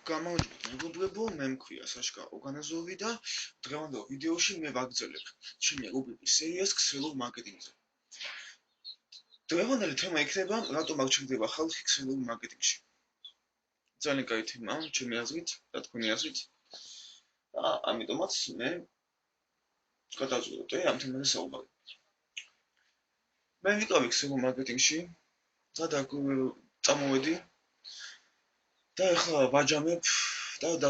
გამარჯობთ მეგობრებო, მე მქვია საშკა ოგანაზოვი და დღევანდელ ვიდეოში მე ვაგრძელებ ჩემი რუბრიკის სერიას ქსელურ მარკეტინგზე. დღევანდელი თემა იქნება რატომ არ ჩნდება ხალხი ქსელურ მარკეტინგში. ძალიან კაი თემა, ჩემი აზრით და თქვენი აზრით. ამიტომაც მე გადავწყვეტე ამ თემაზე საუბარი. მე ვიყავი ქსელურ მარკეტინგში და წამოვედი და ახლა ვაჯამებ და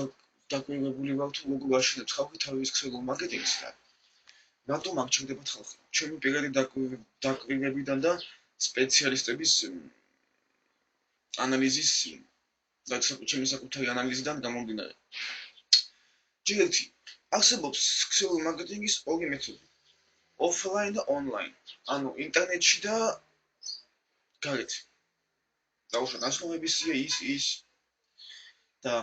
დაკვირვებული ვარ თუ როგორ აშენებს ხალხი თავის ქსელურ მარკეტინგს და რატომ არ ჩნდება ხალხი. ჩემი პირადი დაკვირვებიდან და სპეციალისტების ანალიზის და ჩემი საკუთარი ანალიზიდან გამომდინარე. ჯერეთი არსებობს ქსელურ მარკეტინგის ორი მეთოდი. ოფლაინ და ონლაინ. ანუ ინტერნეტში და გარეთ. დაუშვათ ასლობებისია ის და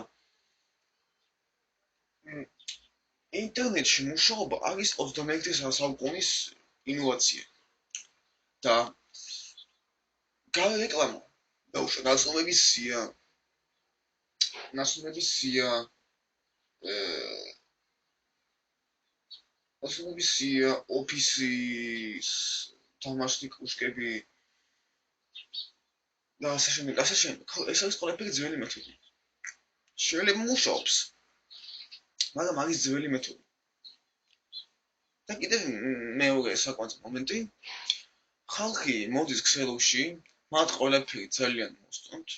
ინტერნეტში მუშაობა არის 21 საუკუნის ინოვაცია. და გარე რეკლამა დაუშვათ ასლობების სია ოფისის თამაშის კუშკები და ასე შემდეგ. ეს არის ყველაფერი ძველი მეთოდი. შეიძლება მუშაობს, მაგრამ არის ძველი მეთოდი. და კიდევ მეორე საკვანძო მომენტი, ხალხი მოდის ქსელურში, მათ ყველაფერი ძალიან მოსწონთ.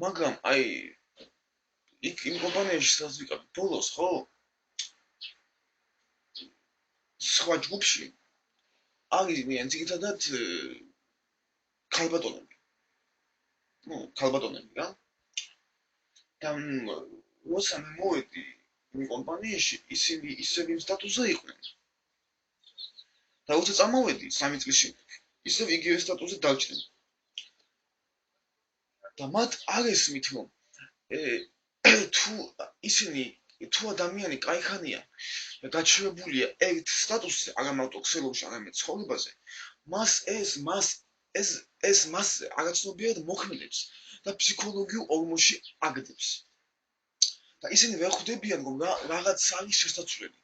მაგრამ იქ იმ კომპანიაში სადაც ვიყავ ბოლოს, ხო? სხვა ჯგუფში არიან ძირითადად ქალბატონები. ქალბატონები რა. და როცა მე მოვედი იმ კომპანიაში, ისინი ისევ იმ სტატუსზე იყვნენ. და როცა წამოვედი 3 წლის შემდეგ, ისევ იგივე სტატუსზე დარჩნენ. და მათ არ ესმით, რომ თუ ადამიანი კაიხანია და გაჩვენებულია ერთ სტატუსზე, არა მარტო ქსელურში, არამედ ცხოვრებაზე, ეს მასზე არაცნობიერად მოქმედებს და ფსიქოლოგიურ ორმოში აგდებს. და ისინი ვერ ხვდებიან, რომ რაღაც არის შესაძლებელი.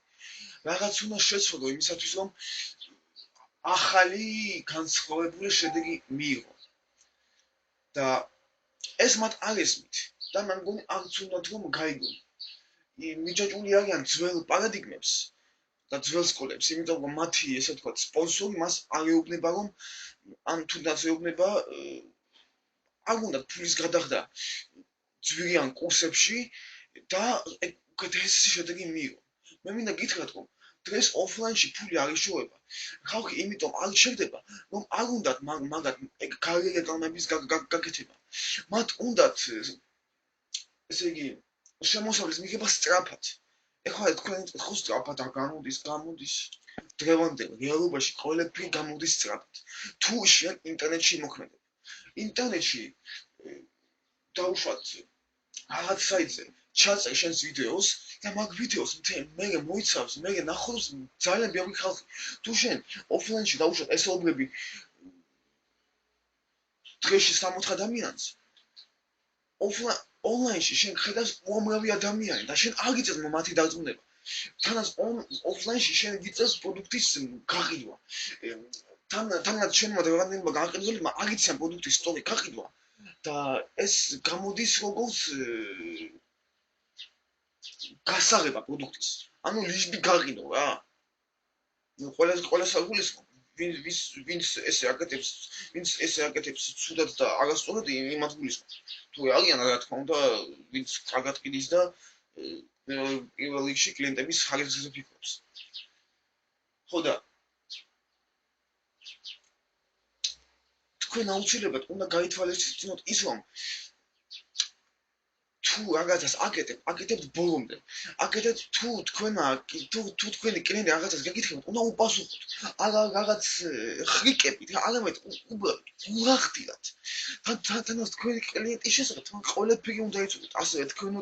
რაღაც უნდა შეცვალო იმისათვის, რომ ახალი განსხვავებული შედეგი მიიღო. და ეს მათ არ ესმით და მე მგონი არც უნდათ რომ გაიგონ. მიჯაჭვული არიან ძველ პარადიგმებს და ძველ სკოლებს, იმიტომ რომ მათი ესე ვთქვათ სპონსორი მას არ ეუბნება, რომ ან თუნდაც ეუბნება არ უნდა ფულის გადახდა ძვირიან კურსებში და უკეთესი შედეგი მიიღო. მე მინდა გითხრათ, რომ დღეს ოფლაინში ფული არ იშოვება. ხალხი იმიტომ არ შეგდება, რომ არ უნდათ მაგათ გარე რეკლამების გაკეთება. მათ უნდათ ესე იგი შემოსავლის მიღება სწრაფად. ეხლა თქვენ ხო სწრაფად არ გამოდის დღევანდელ რეალობაში ყველაფერი გამოდის სწრაფად. თუ შენ ინტერნეტში მოქმედებ. ინტერნეტში დაუშვათ რაღაც საიტზე ჩაწერ შენს ვიდეოს და მაგ ვიდეოს მე მოიცავს, მე ნახავს ძალიან ბევრი ხალხი. თუ შენ ოფლაინში დაუშვათ ესაუბრები დღეში 60 ადამიანს, ონლაინში შენ ხედავს უამრავი ადამიანი და შენ არ გიწევს მათი დარწმუნება. თანაც ოფლაინში შენ გიწევს პროდუქტის გაყიდვა. თანაც შენ რაღაცნაირად გაყიდველებმა არ იციან პროდუქტის სტორი გაყიდვა და ეს გამოდის როგორც გასაღება პროდუქტის. ანუ ლიჟბი გაყიდო რა. ყველა საგულისხმო ვინც ესე აკეთებს ცუდად და არასწორად იმათ გულისხმობს. თუ არიან რა თქმა უნდა, ვინც კარგად ყიდის და პირველ რიგში კლიენტების ხარისხზე ფიქრობს. ხო და თქვენ აუცილებლად უნდა გაითვალისწინოთ ის, რომ თუ რაღაცას აკეთებთ ბოლომდე. აკეთებთ თუ თქვენი კლიენტი რაღაცას გეკითხებათ, უნდა უპასუხოთ. არა რაღაც ხრიკებით, არამედ უღახტირად. თანაც თქვენი კლიენტის შესახებ თქვენ ყველაფერი უნდა იცოდეთ. ასევე თქვენმა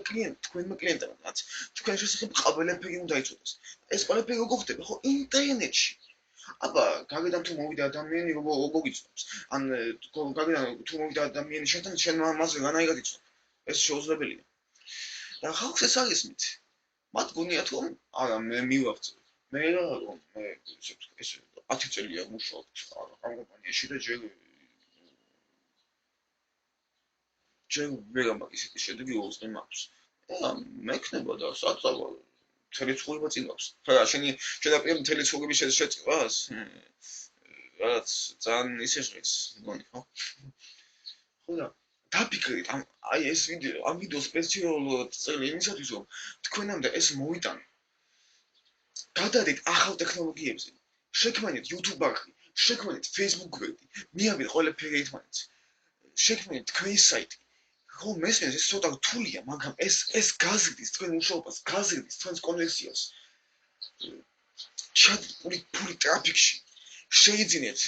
კლიენტებმაც თქვენ შესახებ ყველაფერი უნდა იცოდეს. ეს ყველაფერი როგორ ხდება, ხო, ინტერნეტში. აბა, გარედან თუ მოვიდა ადამიანი, როგორ იცნობს? ან გარედან თუ მოვიდა ადამიანი შენთან, შენ მასზე რანაირად იცნობ? ეს შეუძლებელია. და ხალხს ეს არ ისმით. მათ გონიათ რომ არა მე მივაღწევ. მე რომ მე ეს 10 წელია მუშაობ ამ კომპანიაში და ჯერ ვერ მაქვს ისეთი შედეგი 20 მაქვს. და მექნება და საწავო მთელი ცხოვრება წინ მაქვს. ხა შენი შედაპირე მთელი ცხოვრების შეწყვეტას რაც ძალიან ისეშს მგონი ხო? ხო და დაფიქრეთ აი ეს ვიდეო ამ ვიდეოს სპეციალურად წელი იმისათვის რომ თქვენამდე ეს მოვიტანო გადადეთ ახალ ტექნოლოგიებზე შექმნით YouTube-ი შექმნით Facebook-ი მიაბეთ ყველაფერი ერთმანეთს შექმნით თქვენი საიტი ხო მესმის ეს ცოტა რთულია მაგრამ ეს გაზრდის თქვენ მუშაობას გაზრდის თქვენს კონვერსიას ჩადებული ფული ტრაფიკში შეიძინეთ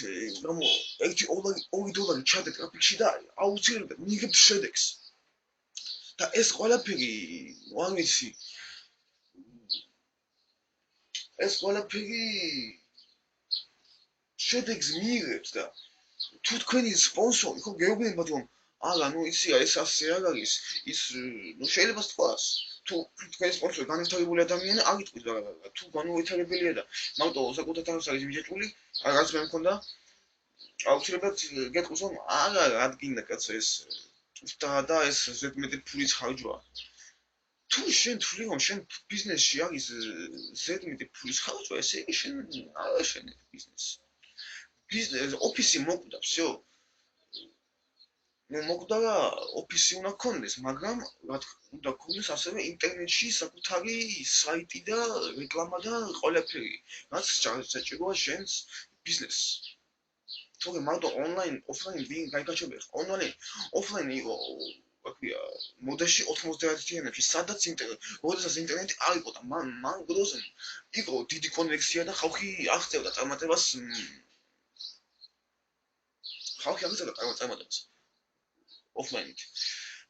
რომ $2 ჩადეთ ტრაფიკში და აუცილებლად მიიღებთ შედეგს და ეს ყველაფერი არ ვიცი ეს ყველაფერი შედეგს მიიღებთ და თუ თქვენი სპონსორი ხო გეუბნებათ რომ არა ნუ იცი ეს ასე არ არის ის ნუ შეიძლება თქვას თუ თქვენი სპონსორი განვითარებული ადამიანი არ იტყვის თუ განუვითარებელია და მარტო საკუთარ თავს არის მიჭებული რაღაც მე მქონდა აუცილებლად გეტყვის რომ არა ადგინდა კაცო ეს და ეს ზედმეტი ფულის ხარჯვა თუ შენ თვლი რომ შენ ბიზნესში არის ზედმეტი ფულის ხარჯვა ესე იგი შენ არ შენეთ ბიზნეს ოფისი მოკვდა всё ну მოგდა ოფისი უნდა გქონდეს მაგრამ რა უნდა გქონდეს ასევე ინტერნეტში საკუთარი საიტი და რეკლამა და ყველაფერი რაც საჭიროა შენს ბიზნესს თორე მარტო ონლაინ ოფლაინ ვინ გაიგაჩებია ოფლაინ იყო აკვია მოდაში 91-იანებში სადაც ინტერნეტი არ იყო და მან გროზენ იყო დიდი კონვექსია და ხალხი აღწევდა წარმატებას ოფლაინით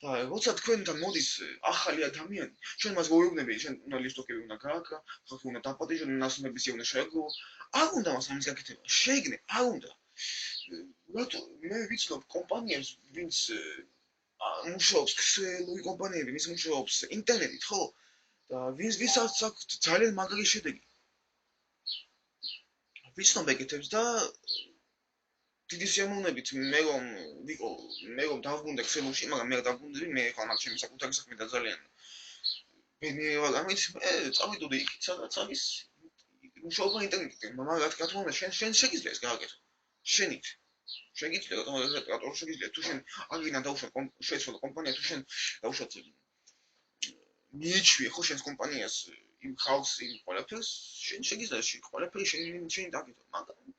და როცა თქვენთან მოდის ახალი ადამიანი ჩვენ მას გვეუბნები შენ უნდა ლისტოკები უნდა გააკრა ხალხი უნდა დაპატიჟონ ნასვენების უნდა შეეგო არ უნდა მას ამის გაკეთება შეიგნე არ უნდა რატო მე ვიცნობ კომპანიებს ვინც მუშაობს ქსელური კომპანიები ვინც მუშაობს ინტერნეტით ხო და ვისაც აქვს ძალიან მაგარი შედეგი ვიცნობ ეგეთებს და დიდი სიამოვნებით მე რომ დავბრუნდე ქსელურში მაგრამ მე არ დავბრუნდები მე ხომ ამ ჩემი საკუთარი საქმე და ძალიან ბედნიერება გამით მე წავიდოდი იქით სადაც არის მუშაობა ინტერნეტით მაგრამ რა თქმა უნდა შენ შეგიძლია ეს გააკეთო შენით შეგიძლია რატომ შეგიძლია თუ შენ აგინა დაუშვათ შეცვალა კომპანია თუ შენ დაუშვათ მიეჩვიე ხო შენს კომპანიას იმ ხალხს იმ ყველაფერს შენ შეგიძლია ყველაფერი შენ დაგიდო მაგრამ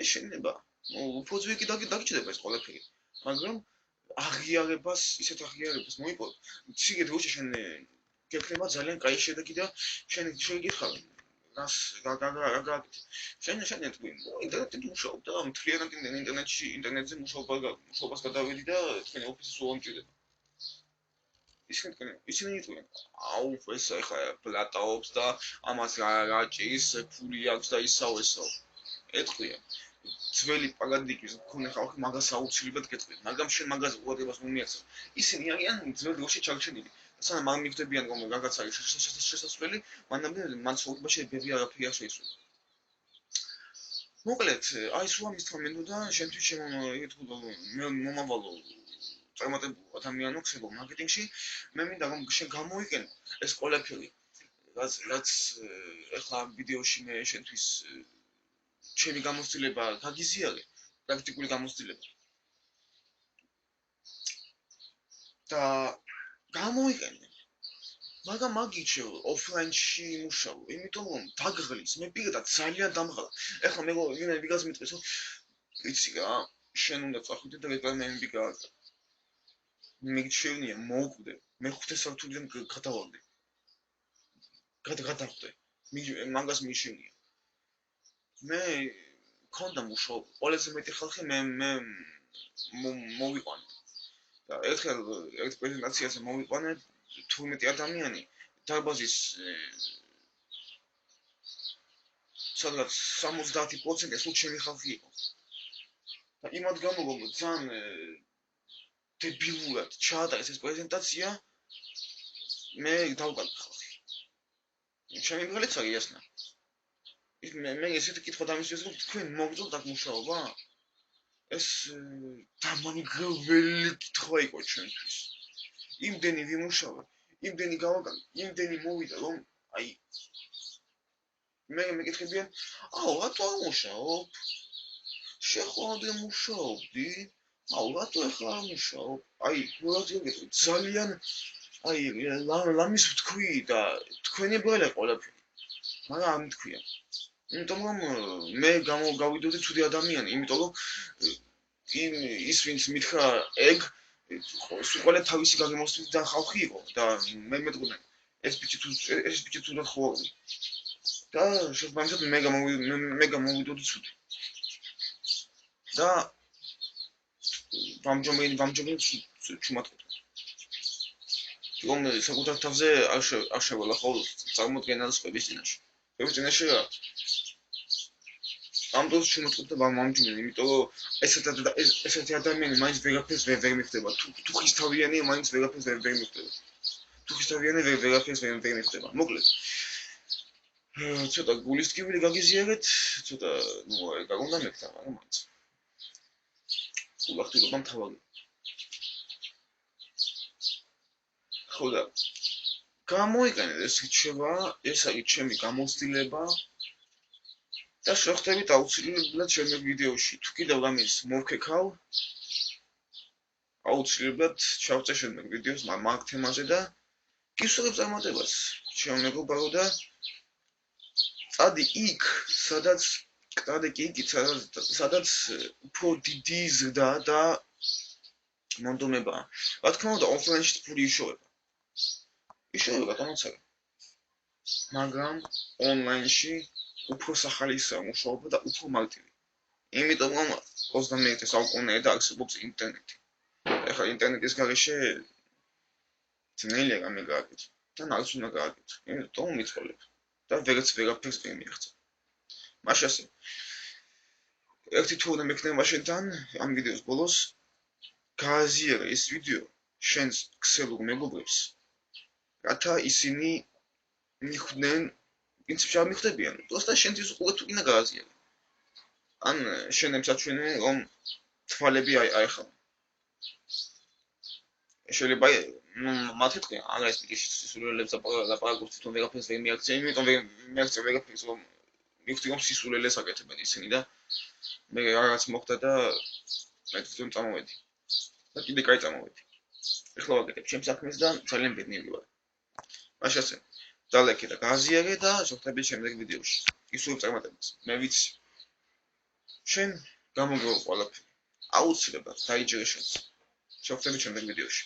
ეს შეიძლება უფრო ძვირი დაგიჭდება ეს ყველაფერი მაგრამ აღიარებას ისეთ აღიარებას მოიპოვებ ციგე დროში შენ გექნება ძალიან კაი შედეგი და შენ შეგიხარ რას შენ თქვი ინტერნეტით მუშაობ და მთლიანად ინტერნეტზე მუშაობას გადავედი და თქვენი ოფისი სულ ამჭირდება ისინი იტყვიან აუ ეს ახლა პლატაობს და ამას რა ჭის ფული აქვს და ისაო ეტყვიან ძველი პარადიგმის მქონე ხალხი მაგას აუცილებლად გეტყვიან მაგრამ შენ მაგაზე ყურადღებას რომ მიაქცევ ისინი არიან ძველ დროში ჩარჩენილი სანამ არ მიგდებიან რომ რაღაც არის შესაძლებელი მანამდე მან ცხოვრებაში ბევრი არაფერი არ შეიცვალა მოკლედ აი სულ ამის თქმა მინდოდა შენთვის მომავალო წარმატებულ ადამიანო ხსებო მარკეტინგში მე მინდა რომ შენ გამოიყენო ეს ყველაფერი რაც ახლა ამ ვიდეოში მე შენთვის ჩემი გამოცდილება გაგიზიარე პრაქტიკული გამოცდილება და გამოიყენე მაგრამ მაგიჩო ოფლაინში მუშაობ იმიტომ რომ დაგღლის მე პირადად ძალიან დამღალა ახლა მე ვიღაც მიტყვის რომ იცი რა შენ უნდა წახვიდე და რეკლამები გააკეთე მიგჩევნია მოვკვდე მე 5 საათიდან გადავარდე გადავხვდე მაგას მიშენია მე მქონდა მუშაობა ყველაზე მეტი ხალხი მე მოვიყვანე და ერთხელ ერთ პრეზენტაციაზე მოვიყვანე 12 ადამიანი დარბაზის სადღაც 70% სულ ჩემი ხალხი იყო და იმად გამოგო ძალიან დებილურად ჩაატარეს ეს პრეზენტაცია, მე დავკარგე ხალხი. ჩემი მიგალიც არის ესნა. მე ესეთი კითხვა დამისვეს, რომ თქვენ მოგძოთ აქ მუშაობა? ეს დამანგრეველი კითხვა იყო ჩვენთვის. იმდენი ვიმუშავე, იმდენი გავაკეთე, იმდენი მოვიდა, რომ აი მე მეკითხებიან, რატო არ მუშაობ? შეხვალდე მუშაობდი? რატო ახლა არ მუშაობ? აი, მოგაწევთ, ძალიან აი ლამის ვთქვი და თქვენი ბრალე ყველაფერი. მაგრამ არ მითქვია. იმიტომ რომ მე გავიდოდი ცუდი ადამიანი, იმიტომ რომ ის ვინც მითხრა ეგ სულ თავისი გაგემოსვით და ხალხი იყო და მე მეთქუნა ეს ბიჭი თუ ხორი და შესაბამისად მე გამოვიდოდი ცუდი და ვამჯობინე ჩუმატყუდა რომ საკუთარ თავზე არ შევალა ხოლმე წარმოდგენა სხვების წინაშე. სხვების წინაშე რა ამ დროს ჩუმატყუდა ვამჯობინე, იმიტომ რომ ესეთი ადამიანი მაინც ვერაფერს ვერ მიხდება. თუ ხისთავიანია, მაინც ვერაფერს ვერ მიხდება. თუ ხისთავიანი ვერაფერს ვერ მიხდება. მოკლედ ცოტა გულის ტკივილი გაგიზიარეთ, ცოტა ეგ უნდა მეკთა, მაგრამ მაინც ულახდილობა მთავარი. ხო და გამოიყენეთ ეს რჩევა, ეს არის ჩემი გამოცდილება და შევხვდებით აუცილებლად შემდეგ ვიდეოში. თუ კიდევ რამის მოვქეკავ, აუცილებლად ჩავწერ შემდეგ ვიდეოს მაგ თემაზე და გისურვებ წარმატებას. ჩემო მეგობარო და წადი იქ, სადაც უფრო დიდი ზრდა და მონდომებაა. რა თქმა უნდა, ოფლაინში ფული იშოვება. იშოვება განაცადა. მაგრამ ონლაინში უფრო სახალისაა მუშაობა და უფრო მარტივი. იმიტომ რომ 21 საუკუნეა და არსებობს ინტერნეტი. ეხლა ინტერნეტის გარეშე ძნელია რამე გააკეთო და ნაკლს უნდა გააკეთო. იმიტომ მიცვალებ და ვერაფერს ვერ მიაღწევ. მაშასე ერთი თუ უნდა მექნება შენთან ამ ვიდეოს ბოლოს გააზიარე ეს ვიდეო შენს ქსელურ მეგობრებს, რათა ისინი მიხვდნენ პრინციპში არ მიხვდებიან, просто შენთვის უყურე თუ კიდე გააზიარე. ან შენებს აჩვენე რომ თვალები აეხავა. შეიძლება მათ ეთქენ არა ეს სისულელებს ლაპარაკობს თვითონ ვერაფერს ვერ მიაქცია, იმიტომ ვერ მიაქცია ვერაფერს რომ მივხვდი რომ სისულელეს აკეთებენ ისინი და მე რაღაც მოხდა და მე თვითონ წამოვედი. და კიდე კაი წამოვედი. ეხლა ვაკეთებ ჩემს საქმეს და ძალიან ბედნიერი ვარ. მაშასე დალექე და გააზიარე და შევხვდებით შემდეგ ვიდეოში. გისურვებ წარმატებას. მე ვიცი. შენ გამოგეო ყველაფერი. აუცილებლად დაიჯერე შენს. შევხვდებით შემდეგ ვიდეოში.